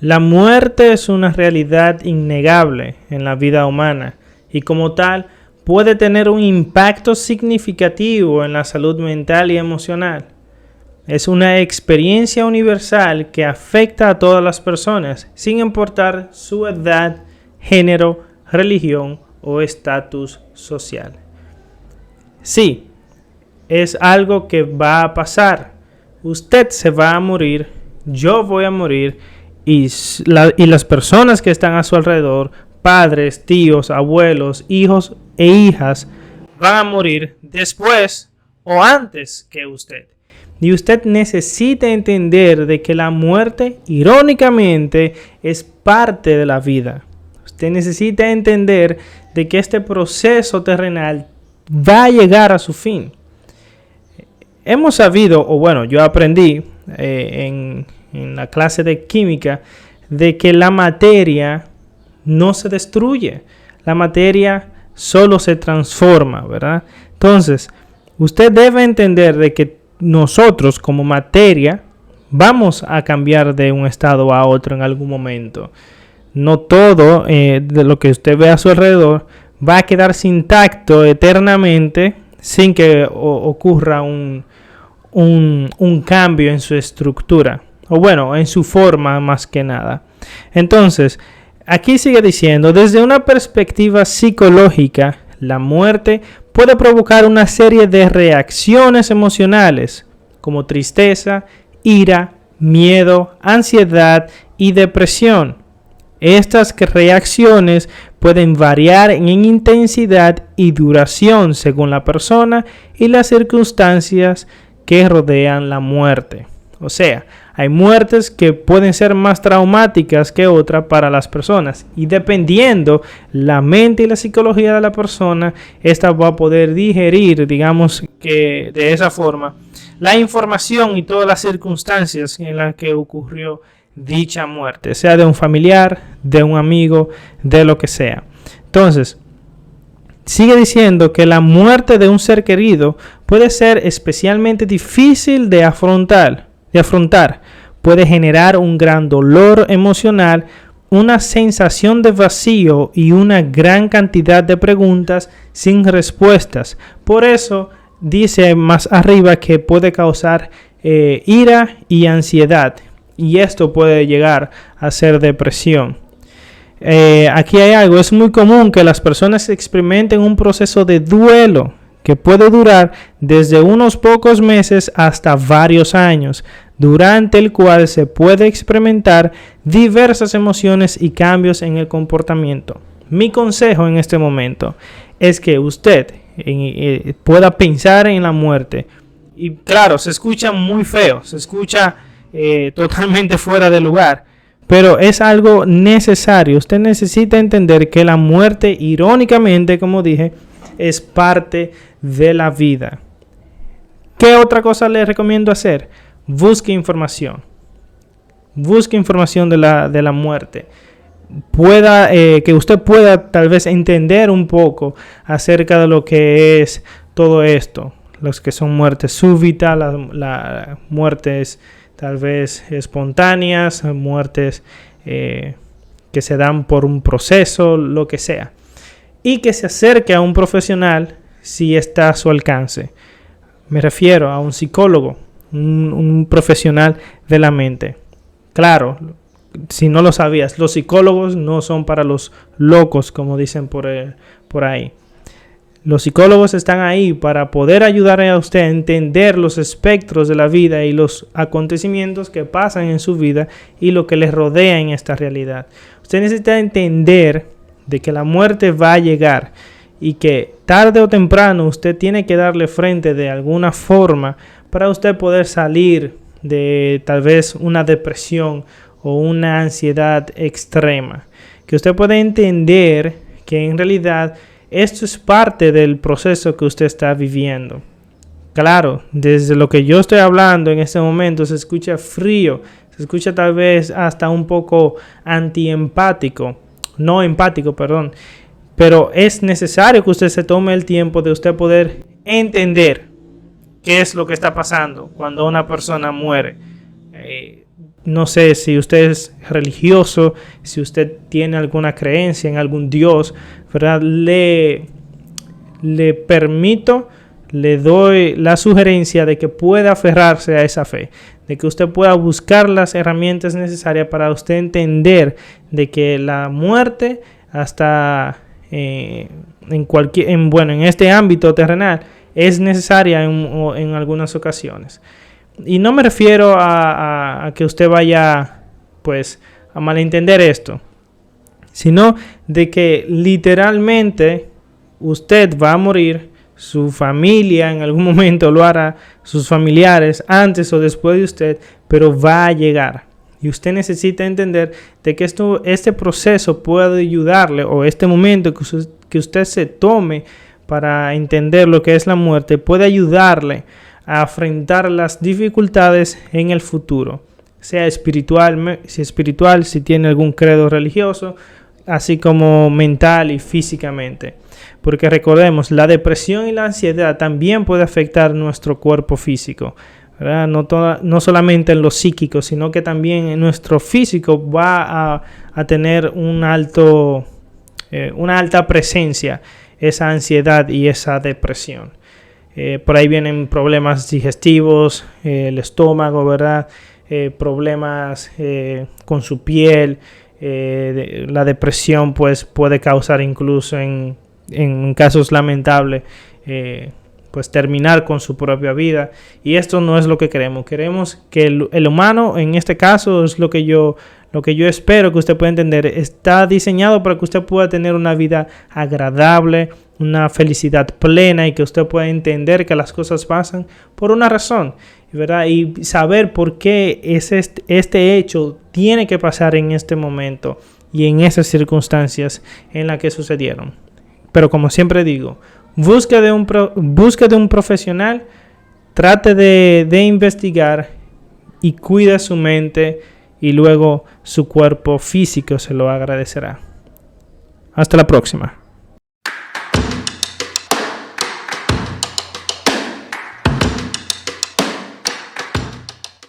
La muerte es una realidad innegable en la vida humana y como tal puede tener un impacto significativo en la salud mental y emocional. Es una experiencia universal que afecta a todas las personas, sin importar su edad, género, religión o estatus social. Sí, es algo que va a pasar. Usted se va a morir, yo voy a morir y las personas que están a su alrededor, padres, tíos, abuelos, hijos e hijas, van a morir después o antes que usted. Y usted necesita entender de que la muerte, irónicamente, es parte de la vida. Usted necesita entender de que este proceso terrenal va a llegar a su fin. Hemos sabido, o bueno, yo aprendí en la clase de química, de que la materia no se destruye. La materia solo se transforma, ¿verdad? Entonces, usted debe entender de que nosotros como materia vamos a cambiar de un estado a otro en algún momento. No todo de lo que usted ve a su alrededor va a quedarse intacto eternamente sin que ocurra un cambio en su estructura. O bueno, en su forma más que nada. Entonces, aquí sigue diciendo, desde una perspectiva psicológica, la muerte puede provocar una serie de reacciones emocionales como tristeza, ira, miedo, ansiedad y depresión. Estas reacciones pueden variar en intensidad y duración según la persona y las circunstancias que rodean la muerte. O sea, hay muertes que pueden ser más traumáticas que otras para las personas y dependiendo la mente y la psicología de la persona, esta va a poder digerir, digamos que de esa forma, la información y todas las circunstancias en las que ocurrió dicha muerte, sea de un familiar, de un amigo, de lo que sea. Entonces, sigue diciendo que la muerte de un ser querido puede ser especialmente difícil de afrontar. Puede generar un gran dolor emocional, una sensación de vacío y una gran cantidad de preguntas sin respuestas. Por eso dice más arriba que puede causar ira y ansiedad. Y esto puede llegar a ser depresión. Aquí hay algo, es muy común que las personas experimenten un proceso de duelo que puede durar desde unos pocos meses hasta varios años, durante el cual se puede experimentar diversas emociones y cambios en el comportamiento. Mi consejo en este momento es que usted pueda pensar en la muerte. Y claro, se escucha muy feo, se escucha totalmente fuera de lugar, pero es algo necesario. Usted necesita entender que la muerte, irónicamente, como dije, es parte de la vida. ¿Qué otra cosa le recomiendo hacer? Busque información. Busque información de la muerte. Que usted pueda tal vez entender un poco acerca de lo que es todo esto. Los que son muertes súbitas, las muertes tal vez espontáneas, muertes que se dan por un proceso, lo que sea. Y que se acerque a un profesional si está a su alcance. Me refiero a un psicólogo, un profesional de la mente. Claro, si no lo sabías, los psicólogos no son para los locos, como dicen por ahí. Los psicólogos están ahí para poder ayudar a usted a entender los espectros de la vida y los acontecimientos que pasan en su vida y lo que les rodea en esta realidad. Usted necesita entender de que la muerte va a llegar y que tarde o temprano usted tiene que darle frente de alguna forma para usted poder salir de tal vez una depresión o una ansiedad extrema. Que usted pueda entender que en realidad esto es parte del proceso que usted está viviendo. Claro, desde lo que yo estoy hablando en este momento se escucha frío, se escucha tal vez hasta un poco no empático, perdón. Pero es necesario que usted se tome el tiempo de usted poder entender qué es lo que está pasando cuando una persona muere. no sé si usted es religioso, si usted tiene alguna creencia en algún Dios, ¿verdad? Le permito, le doy la sugerencia de que pueda aferrarse a esa fe, de que usted pueda buscar las herramientas necesarias para usted entender de que la muerte hasta en este ámbito terrenal es necesaria en algunas ocasiones. Y no me refiero a que usted vaya pues a malentender esto, sino de que literalmente usted va a morir, su familia en algún momento lo hará, sus familiares antes o después de usted, pero va a llegar. Y usted necesita entender de que este proceso puede ayudarle, o este momento que usted se tome para entender lo que es la muerte, puede ayudarle a afrontar las dificultades en el futuro, sea espiritual, si tiene algún credo religioso, así como mental y físicamente. Porque recordemos, la depresión y la ansiedad también puede afectar nuestro cuerpo físico, ¿verdad? No solamente en lo psíquico, sino que también en nuestro físico va a tener una alta presencia esa ansiedad y esa depresión. Por ahí vienen problemas digestivos, el estómago, ¿verdad? Problemas con su piel. La depresión pues puede causar incluso en casos lamentables pues terminar con su propia vida, y esto no es lo que queremos. Queremos que el humano, en este caso es lo que yo espero que usted pueda entender, está diseñado para que usted pueda tener una vida agradable, una felicidad plena, y que usted pueda entender que las cosas pasan por una razón, ¿verdad? Y saber por qué este hecho tiene que pasar en este momento y en esas circunstancias en las que sucedieron. Pero como siempre digo, busque de un profesional, trate de investigar y cuida su mente, y luego su cuerpo físico se lo agradecerá. Hasta la próxima.